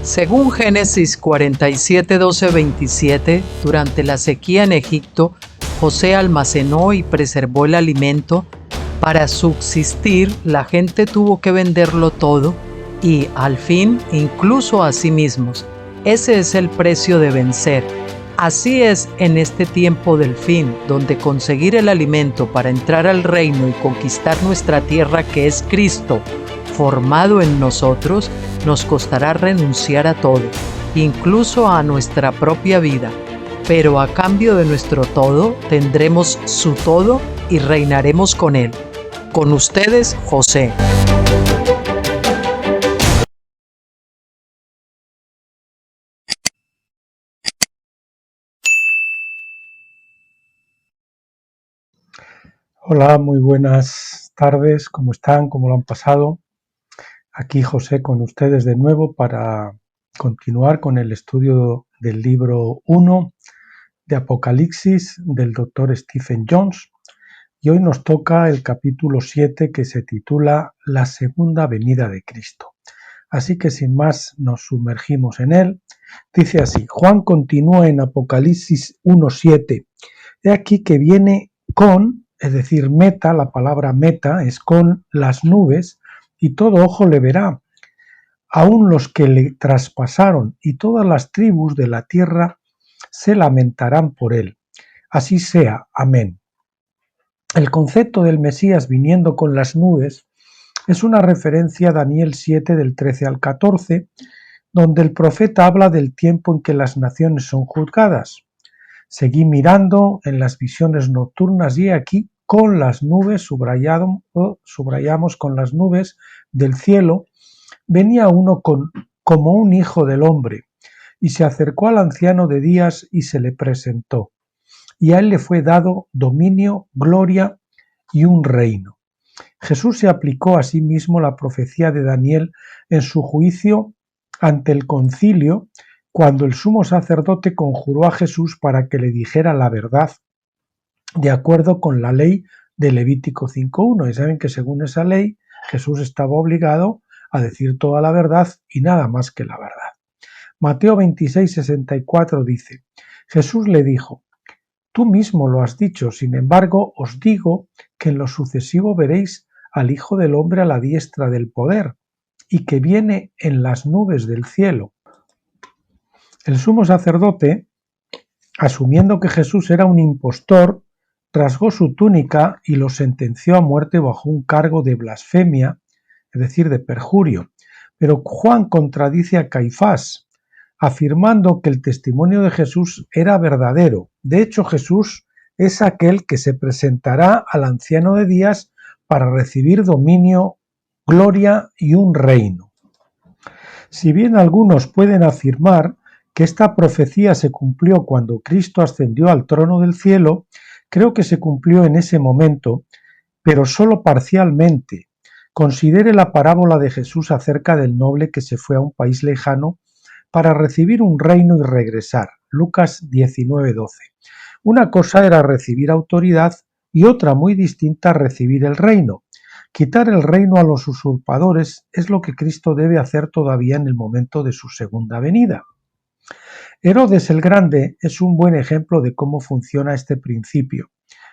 Según Génesis 47, 12, 27, durante la sequía en Egipto, José almacenó y preservó el alimento. Para subsistir, la gente tuvo que venderlo todo y, al fin, incluso a sí mismos. Ese es el precio de vencer. Así es en este tiempo del fin, donde conseguir el alimento para entrar al reino y conquistar nuestra tierra, que es Cristo, formado en nosotros, nos costará renunciar a todo, incluso a nuestra propia vida. Pero a cambio de nuestro todo, tendremos su todo y reinaremos con él. Con ustedes, José. Hola, muy buenas tardes, ¿cómo están? ¿Cómo lo han pasado? Aquí José con ustedes de nuevo para continuar con el estudio del libro 1 de Apocalipsis del doctor Stephen Jones, y hoy nos toca el capítulo 7 que se titula La segunda venida de Cristo. Así que sin más nos sumergimos en él. Dice así: Juan continúa en Apocalipsis 1:7. He aquí que viene con, es decir, meta, la palabra meta es con las nubes, y todo ojo le verá, aun los que le traspasaron, y todas las tribus de la tierra se lamentarán por él. Así sea. Amén. El concepto del Mesías viniendo con las nubes es una referencia a Daniel 7 del 13 al 14, donde el profeta habla del tiempo en que las naciones son juzgadas. Seguí mirando en las visiones nocturnas y aquí con las nubes, subrayamos con las nubes del cielo, venía uno como un hijo del hombre, y se acercó al anciano de días y se le presentó. Y a él le fue dado dominio, gloria y un reino. Jesús se aplicó a sí mismo la profecía de Daniel en su juicio ante el concilio, cuando el sumo sacerdote conjuró a Jesús para que le dijera la verdad de acuerdo con la ley de Levítico 5:1. Y saben que según esa ley Jesús estaba obligado a decir toda la verdad y nada más que la verdad. Mateo 26:64 dice: Jesús le dijo: Tú mismo lo has dicho, sin embargo os digo que en lo sucesivo veréis al Hijo del Hombre a la diestra del poder, y que viene en las nubes del cielo. El sumo sacerdote, asumiendo que Jesús era un impostor, rasgó su túnica y lo sentenció a muerte bajo un cargo de blasfemia, es decir, de perjurio. Pero Juan contradice a Caifás, afirmando que el testimonio de Jesús era verdadero. De hecho, Jesús es aquel que se presentará al anciano de días para recibir dominio, gloria y un reino. Si bien algunos pueden afirmar que esta profecía se cumplió cuando Cristo ascendió al trono del cielo, creo que se cumplió en ese momento, pero solo parcialmente. Considere la parábola de Jesús acerca del noble que se fue a un país lejano para recibir un reino y regresar. Lucas 19:12. Una cosa era recibir autoridad y otra muy distinta recibir el reino. Quitar el reino a los usurpadores es lo que Cristo debe hacer todavía en el momento de su segunda venida. Herodes el Grande es un buen ejemplo de cómo funciona este principio.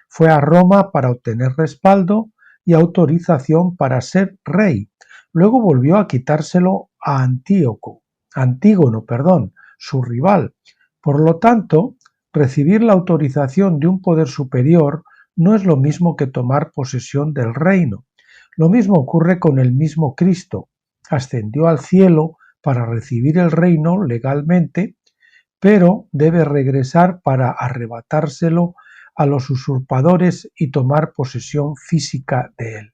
Fue a Roma para obtener respaldo y autorización para ser rey. Luego volvió a quitárselo a Antígono, su rival. Por lo tanto, recibir la autorización de un poder superior no es lo mismo que tomar posesión del reino. Lo mismo ocurre con el mismo Cristo. Ascendió al cielo para recibir el reino legalmente, pero debe regresar para arrebatárselo a los usurpadores y tomar posesión física de él.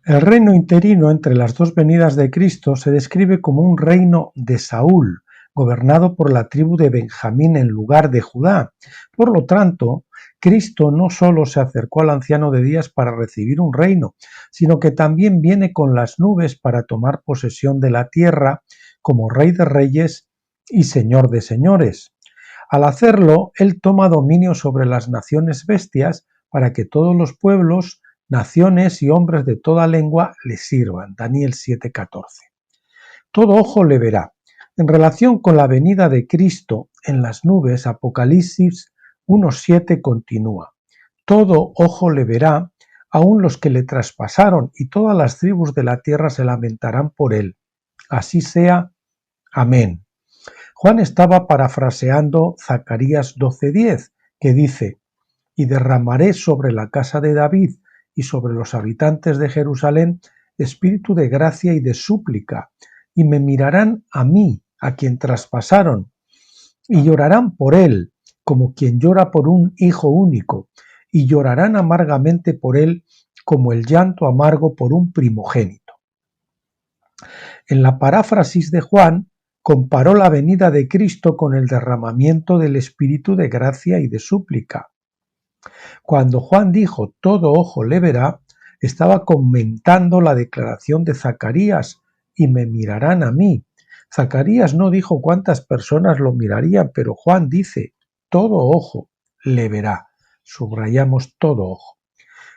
El reino interino entre las dos venidas de Cristo se describe como un reino de Saúl, gobernado por la tribu de Benjamín en lugar de Judá. Por lo tanto, Cristo no solo se acercó al anciano de días para recibir un reino, sino que también viene con las nubes para tomar posesión de la tierra como Rey de Reyes y Señor de Señores. Al hacerlo, él toma dominio sobre las naciones bestias para que todos los pueblos, naciones y hombres de toda lengua le sirvan. Daniel 7:14. todo ojo le verá. En relación con la venida de Cristo en las nubes, Apocalipsis 1:7 continúa. Todo ojo le verá, aun los que le traspasaron, y todas las tribus de la tierra se lamentarán por él. Así sea. Amén. Juan estaba parafraseando Zacarías 12:10, que dice: y derramaré sobre la casa de David y sobre los habitantes de Jerusalén espíritu de gracia y de súplica, y me mirarán a mí, a quien traspasaron, y llorarán por él, como quien llora por un hijo único, y llorarán amargamente por él, como el llanto amargo por un primogénito. En la paráfrasis de Juan, comparó la venida de Cristo con el derramamiento del espíritu de gracia y de súplica. Cuando Juan dijo todo ojo le verá, estaba comentando la declaración de Zacarías, y me mirarán a mí. Zacarías no dijo cuántas personas lo mirarían, pero Juan dice todo ojo le verá. Subrayamos todo ojo.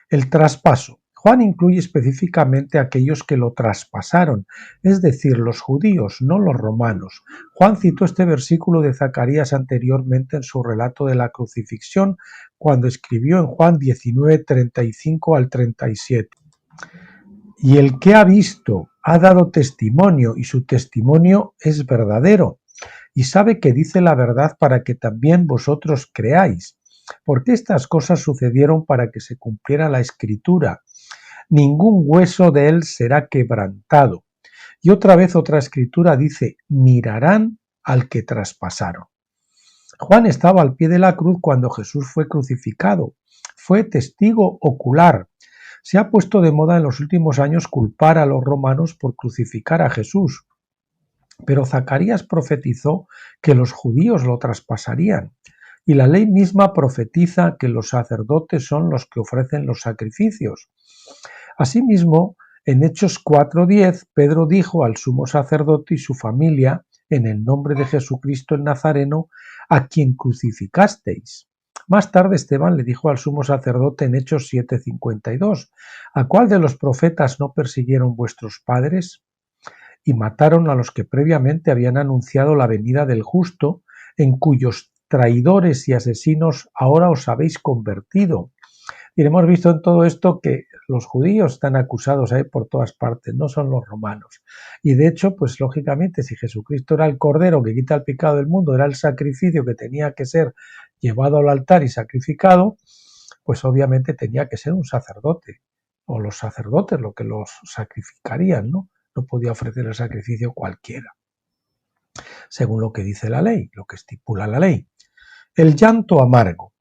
El traspaso. Juan incluye específicamente a aquellos que lo traspasaron, es decir, los judíos, no los romanos. Juan citó este versículo de Zacarías anteriormente en su relato de la crucifixión, cuando escribió en Juan 19:35 al 37. Y el que ha visto ha dado testimonio, y su testimonio es verdadero, y sabe que dice la verdad para que también vosotros creáis. Porque estas cosas sucedieron para que se cumpliera la Escritura. Ningún hueso de él será quebrantado. Y otra vez otra escritura dice: mirarán al que traspasaron. Juan estaba al pie de la cruz cuando Jesús fue crucificado. Fue testigo ocular. Se ha puesto de moda en los últimos años culpar a los romanos por crucificar a Jesús. Pero Zacarías profetizó que los judíos lo traspasarían. Y la ley misma profetiza que los sacerdotes son los que ofrecen los sacrificios. Asimismo, en Hechos 4:10, Pedro dijo al sumo sacerdote y su familia, en el nombre de Jesucristo el Nazareno, a quien crucificasteis. Más tarde Esteban le dijo al sumo sacerdote en Hechos 7:52, ¿a cuál de los profetas no persiguieron vuestros padres? Y mataron a los que previamente habían anunciado la venida del justo, en cuyos traidores y asesinos ahora os habéis convertido. Y hemos visto en todo esto que los judíos están acusados ahí por todas partes, no son los romanos. Y de hecho, pues lógicamente, si Jesucristo era el Cordero que quita el pecado del mundo, era el sacrificio que tenía que ser llevado al altar y sacrificado, pues obviamente tenía que ser un sacerdote, o los sacerdotes lo que los sacrificarían, ¿no? No podía ofrecer el sacrificio cualquiera, según lo que dice la ley, lo que estipula la ley. El llanto amargo.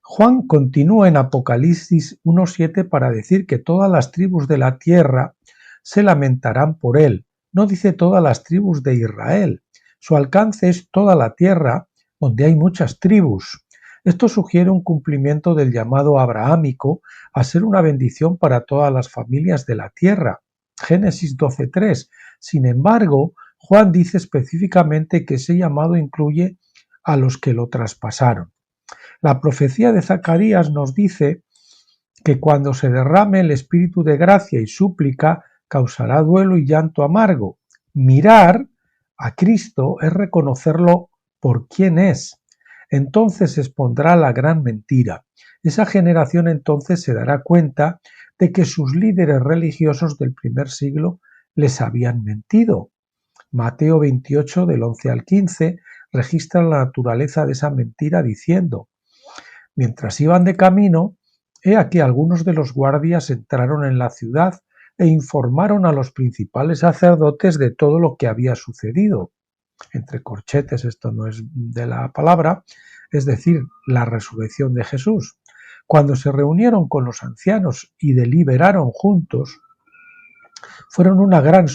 Juan continúa en Apocalipsis 1:7 para decir que todas las tribus de la tierra se lamentarán por él. No dice todas las tribus de Israel. Su alcance es toda la tierra, donde hay muchas tribus. Esto sugiere un cumplimiento del llamado abrahámico a ser una bendición para todas las familias de la tierra. Génesis 12:3. Sin embargo, Juan dice específicamente que ese llamado incluye a los que lo traspasaron. La profecía de Zacarías nos dice que cuando se derrame el espíritu de gracia y súplica, causará duelo y llanto amargo. Mirar a Cristo es reconocerlo por quién es. Entonces se expondrá la gran mentira. Esa generación entonces se dará cuenta de que sus líderes religiosos del primer siglo les habían mentido. Mateo 28, del 11 al 15, registra la naturaleza de esa mentira diciendo: mientras iban de camino, he aquí algunos de los guardias entraron en la ciudad e informaron a los principales sacerdotes de todo lo que había sucedido. Entre corchetes, esto no es de la palabra, es decir, la resurrección de Jesús. Cuando se reunieron con los ancianos y deliberaron juntos, dieron una gran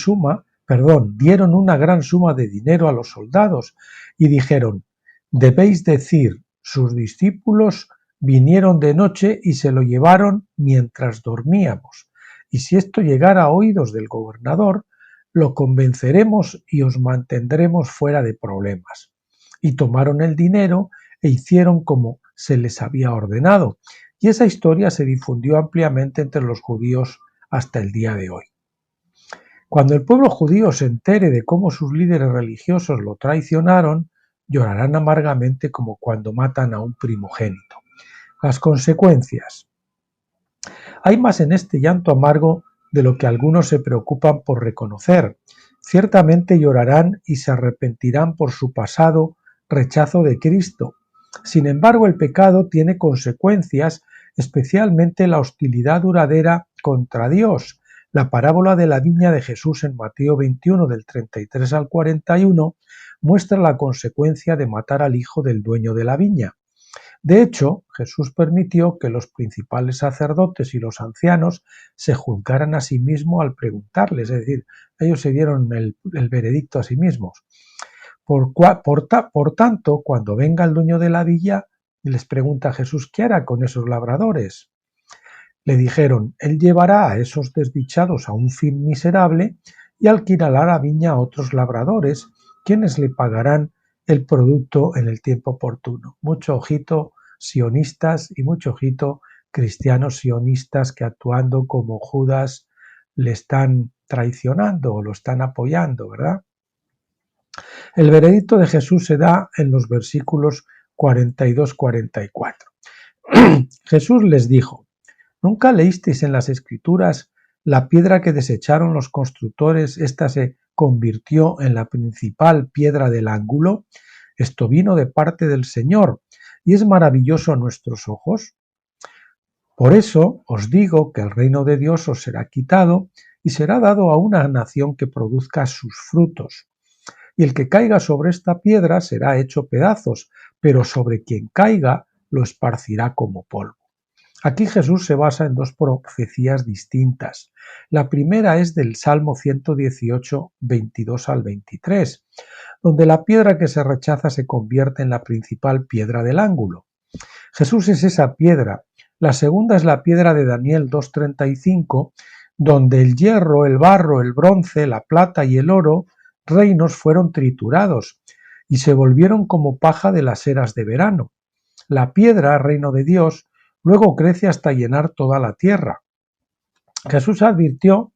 suma de dinero a los soldados y dijeron: debéis decir, sus discípulos vinieron de noche y se lo llevaron mientras dormíamos. Y si esto llegara a oídos del gobernador, lo convenceremos y os mantendremos fuera de problemas. Y tomaron el dinero e hicieron como se les había ordenado. Y esa historia se difundió ampliamente entre los judíos hasta el día de hoy. Cuando el pueblo judío se entere de cómo sus líderes religiosos lo traicionaron, llorarán amargamente como cuando matan a un primogénito. Las consecuencias. Hay más en este llanto amargo de lo que algunos se preocupan por reconocer. Ciertamente llorarán y se arrepentirán por su pasado rechazo de Cristo. Sin embargo, el pecado tiene consecuencias, especialmente la hostilidad duradera contra Dios. La parábola de la viña de Jesús en Mateo 21 del 33 al 41 muestra la consecuencia de matar al hijo del dueño de la viña. De hecho, Jesús permitió que los principales sacerdotes y los ancianos se juzgaran a sí mismos al preguntarles, es decir, ellos se dieron el veredicto a sí mismos. Por tanto, cuando venga el dueño de la villa, les pregunta a Jesús, ¿qué hará con esos labradores? Le dijeron, él llevará a esos desdichados a un fin miserable y alquilará la viña a otros labradores, quienes le pagarán el producto en el tiempo oportuno. Mucho ojito sionistas y mucho ojito cristianos sionistas que actuando como Judas le están traicionando o lo están apoyando, ¿verdad? El veredicto de Jesús se da en los versículos 42-44. Jesús les dijo, ¿nunca leísteis en las Escrituras la piedra que desecharon los constructores, ésta se convirtió en la principal piedra del ángulo? Esto vino de parte del Señor y es maravilloso a nuestros ojos. Por eso os digo que el reino de Dios os será quitado y será dado a una nación que produzca sus frutos. Y el que caiga sobre esta piedra será hecho pedazos, pero sobre quien caiga lo esparcirá como polvo. Aquí Jesús se basa en dos profecías distintas. La primera es del Salmo 118, 22 al 23, donde la piedra que se rechaza se convierte en la principal piedra del ángulo. Jesús es esa piedra. La segunda es la piedra de Daniel 2:35, donde el hierro, el barro, el bronce, la plata y el oro, reinos, fueron triturados y se volvieron como paja de las eras de verano. La piedra, reino de Dios, luego crece hasta llenar toda la tierra. Jesús advirtió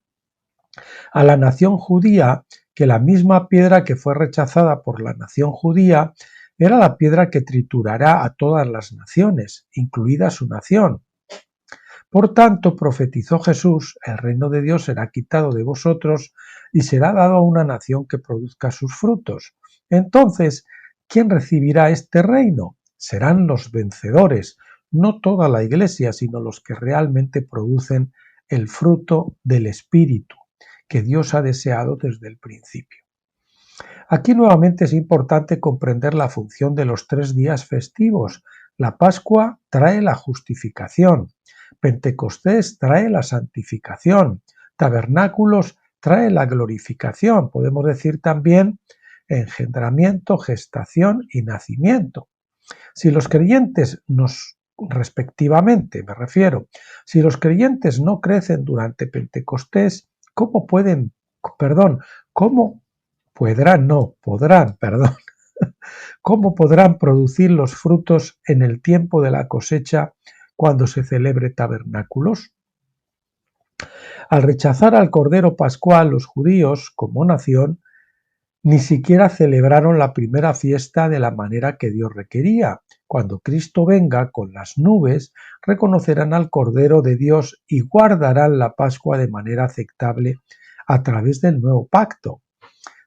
a la nación judía que la misma piedra que fue rechazada por la nación judía era la piedra que triturará a todas las naciones, incluida su nación. Por tanto, profetizó Jesús, el reino de Dios será quitado de vosotros y será dado a una nación que produzca sus frutos. Entonces, ¿quién recibirá este reino? Serán los vencedores, no toda la iglesia, sino los que realmente producen el fruto del Espíritu, que Dios ha deseado desde el principio. Aquí nuevamente es importante comprender la función de los 3 días festivos. La Pascua trae la justificación, Pentecostés trae la santificación, Tabernáculos trae la glorificación, podemos decir también engendramiento, gestación y nacimiento. Si los creyentes respectivamente, me refiero, si los creyentes no crecen durante Pentecostés, ¿cómo podrán, ¿cómo podrán producir los frutos en el tiempo de la cosecha cuando se celebre tabernáculos? Al rechazar al Cordero Pascual, los judíos, como nación, ni siquiera celebraron la primera fiesta de la manera que Dios requería. Cuando Cristo venga con las nubes, reconocerán al Cordero de Dios y guardarán la Pascua de manera aceptable a través del nuevo pacto.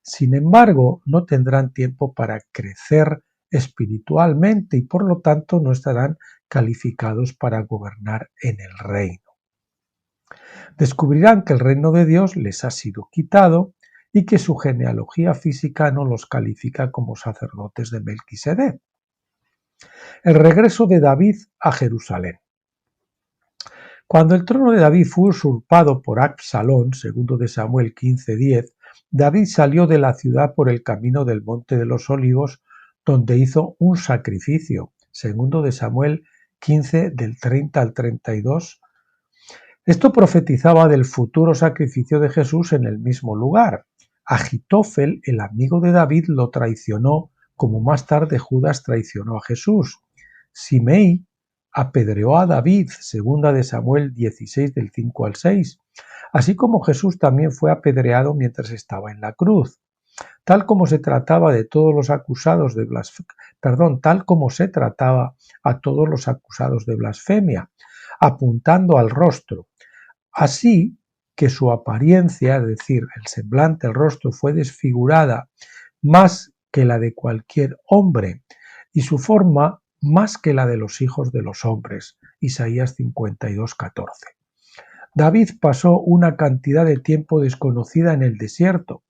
Sin embargo, no tendrán tiempo para crecer espiritualmente y por lo tanto no estarán calificados para gobernar en el reino. Descubrirán que el reino de Dios les ha sido quitado y que su genealogía física no los califica como sacerdotes de Melquisedec. El regreso de David a Jerusalén. Cuando el trono de David fue usurpado por Absalón, segundo de Samuel 15:10, David salió de la ciudad por el camino del Monte de los Olivos, donde hizo un sacrificio, segundo de Samuel 15 del 30 al 32. Esto profetizaba del futuro sacrificio de Jesús en el mismo lugar. Agitofel, el amigo de David, lo traicionó, como más tarde Judas traicionó a Jesús. Simei apedreó a David, segunda de Samuel 16 del 5 al 6. así como Jesús también fue apedreado mientras estaba en la cruz. Tal como se trataba de todos los acusados de tal como se trataba a todos los acusados de blasfemia, apuntando al rostro. Así que su apariencia, es decir, el semblante, el rostro, fue desfigurada más que la de cualquier hombre, y su forma más que la de los hijos de los hombres. Isaías 52:14. David pasó una cantidad de tiempo desconocida en el desierto.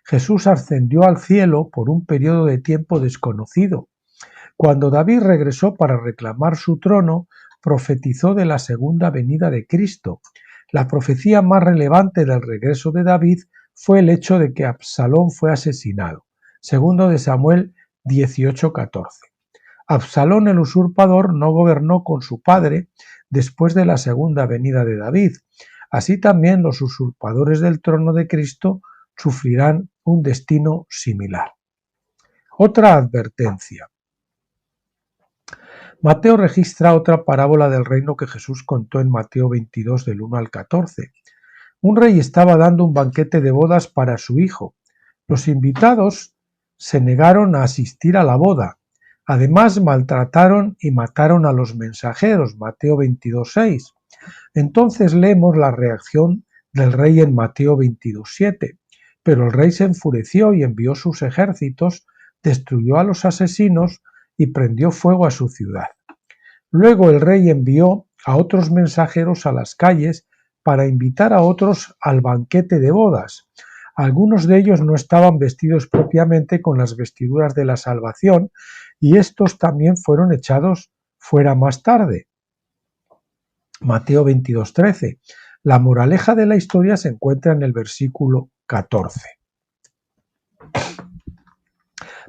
Jesús ascendió al cielo por un periodo de tiempo desconocido. Cuando David regresó para reclamar su trono, profetizó de la segunda venida de Cristo. La profecía más relevante del regreso de David fue el hecho de que Absalón fue asesinado. Segundo de Samuel 18:14. Absalón el usurpador no gobernó con su padre después de la segunda venida de David. Así también los usurpadores del trono de Cristo sufrirán un destino similar. Otra advertencia. Mateo registra otra parábola del reino que Jesús contó en Mateo 22 del 1 al 14. Un rey estaba dando un banquete de bodas para su hijo. Los invitados se negaron a asistir a la boda. Además, maltrataron y mataron a los mensajeros. Mateo 22:6. Entonces leemos la reacción del rey en Mateo 22:7. Pero el rey se enfureció y envió sus ejércitos, destruyó a los asesinos y prendió fuego a su ciudad. Luego el rey envió a otros mensajeros a las calles para invitar a otros al banquete de bodas. Algunos de ellos no estaban vestidos propiamente con las vestiduras de la salvación y estos también fueron echados fuera más tarde. Mateo 22:13. La moraleja de la historia se encuentra en el versículo 14.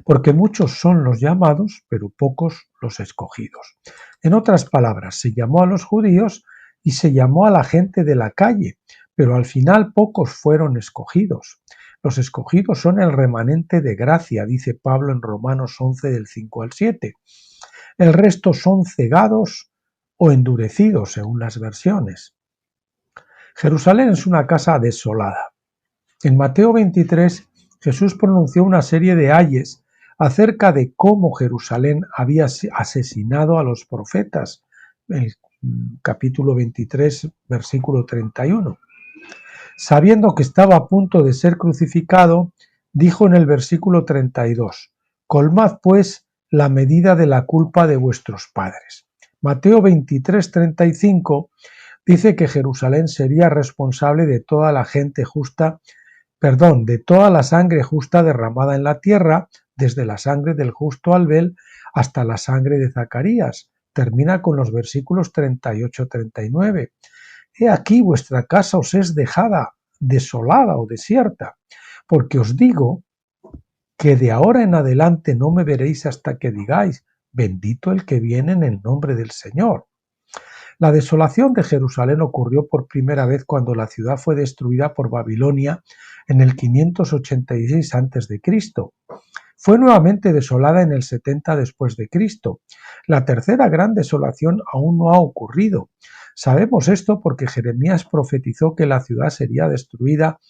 Porque muchos son los llamados, pero pocos los escogidos. En otras palabras, se llamó a los judíos y se llamó a la gente de la calle, pero al final pocos fueron escogidos. Los escogidos son el remanente de gracia, dice Pablo en Romanos 11 del 5 al 7. El resto son cegados o endurecidos, según las versiones. Jerusalén es una casa desolada. En Mateo 23, Jesús pronunció una serie de ayes acerca de cómo Jerusalén había asesinado a los profetas, el capítulo 23, versículo 31. Sabiendo que estaba a punto de ser crucificado, dijo en el versículo 32, colmad pues la medida de la culpa de vuestros padres. Mateo 23, 35 dice que Jerusalén sería responsable de toda la de toda la sangre justa derramada en la tierra, desde la sangre del justo Abel hasta la sangre de Zacarías. Termina con los versículos 38-39. He aquí vuestra casa os es dejada desolada o desierta, porque os digo que de ahora en adelante no me veréis hasta que digáis, bendito el que viene en el nombre del Señor. La desolación de Jerusalén ocurrió por primera vez cuando la ciudad fue destruida por Babilonia en el 586 a.C. Fue nuevamente desolada en el 70 después de Cristo. La tercera gran desolación aún no ha ocurrido. Sabemos esto porque Jeremías profetizó que la ciudad sería destruida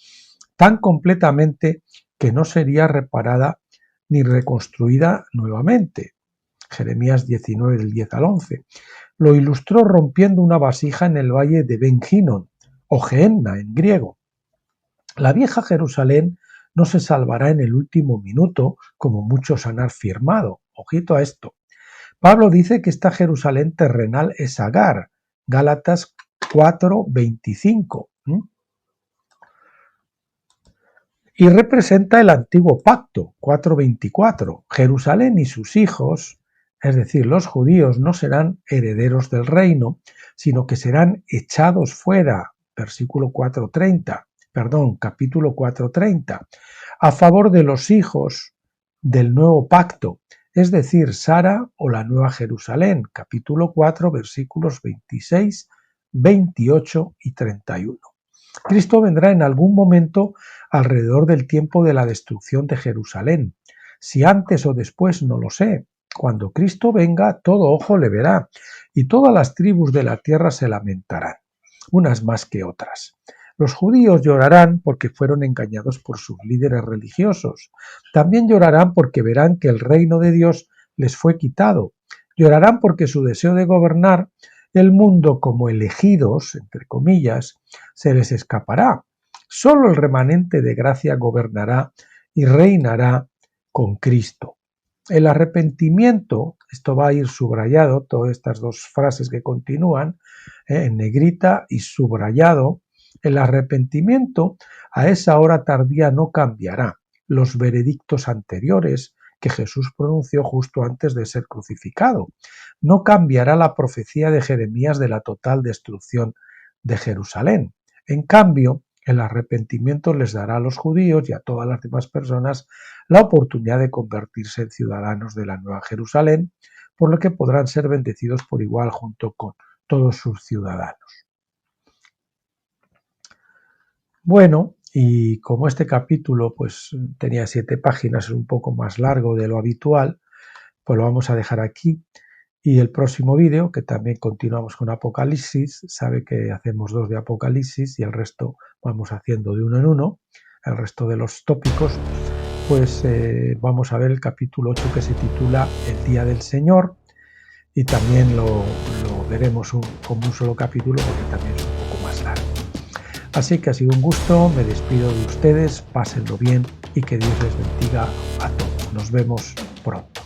tan completamente que no sería reparada ni reconstruida nuevamente. Jeremías 19 del 10 al 11. Lo ilustró rompiendo una vasija en el valle de Ben Hinnom, o Gehenna en griego. La vieja Jerusalén no se salvará en el último minuto, como muchos han afirmado. Ojito a esto. Pablo dice que esta Jerusalén terrenal es Agar, Gálatas 4:25. Y representa el antiguo pacto, 4:24. Jerusalén y sus hijos, es decir, los judíos, no serán herederos del reino, sino que serán echados fuera, capítulo 4:30, a favor de los hijos del nuevo pacto, es decir, Sara o la Nueva Jerusalén, capítulo 4, versículos 26, 28 y 31. Cristo vendrá en algún momento alrededor del tiempo de la destrucción de Jerusalén. Si antes o después, no lo sé. Cuando Cristo venga, todo ojo le verá, y todas las tribus de la tierra se lamentarán, unas más que otras. Los judíos llorarán porque fueron engañados por sus líderes religiosos. También llorarán porque verán que el reino de Dios les fue quitado. Llorarán porque su deseo de gobernar el mundo como elegidos, entre comillas, se les escapará. Solo el remanente de gracia gobernará y reinará con Cristo. El arrepentimiento, esto va a ir subrayado, todas estas dos frases que continúan, en negrita y subrayado, el arrepentimiento a esa hora tardía no cambiará los veredictos anteriores que Jesús pronunció justo antes de ser crucificado. No cambiará la profecía de Jeremías de la total destrucción de Jerusalén. En cambio, el arrepentimiento les dará a los judíos y a todas las demás personas la oportunidad de convertirse en ciudadanos de la Nueva Jerusalén, por lo que podrán ser bendecidos por igual junto con todos sus ciudadanos. Bueno, y como este capítulo pues tenía 7 páginas, es un poco más largo de lo habitual, pues lo vamos a dejar aquí. Y el próximo vídeo, que también continuamos con Apocalipsis, sabe que hacemos 2 de Apocalipsis y el resto vamos haciendo de uno en uno, el resto de los tópicos, pues vamos a ver el capítulo 8 que se titula El Día del Señor, y también lo veremos como un solo capítulo porque también es un poco más largo. Así que ha sido un gusto, me despido de ustedes, pásenlo bien y que Dios les bendiga a todos. Nos vemos pronto.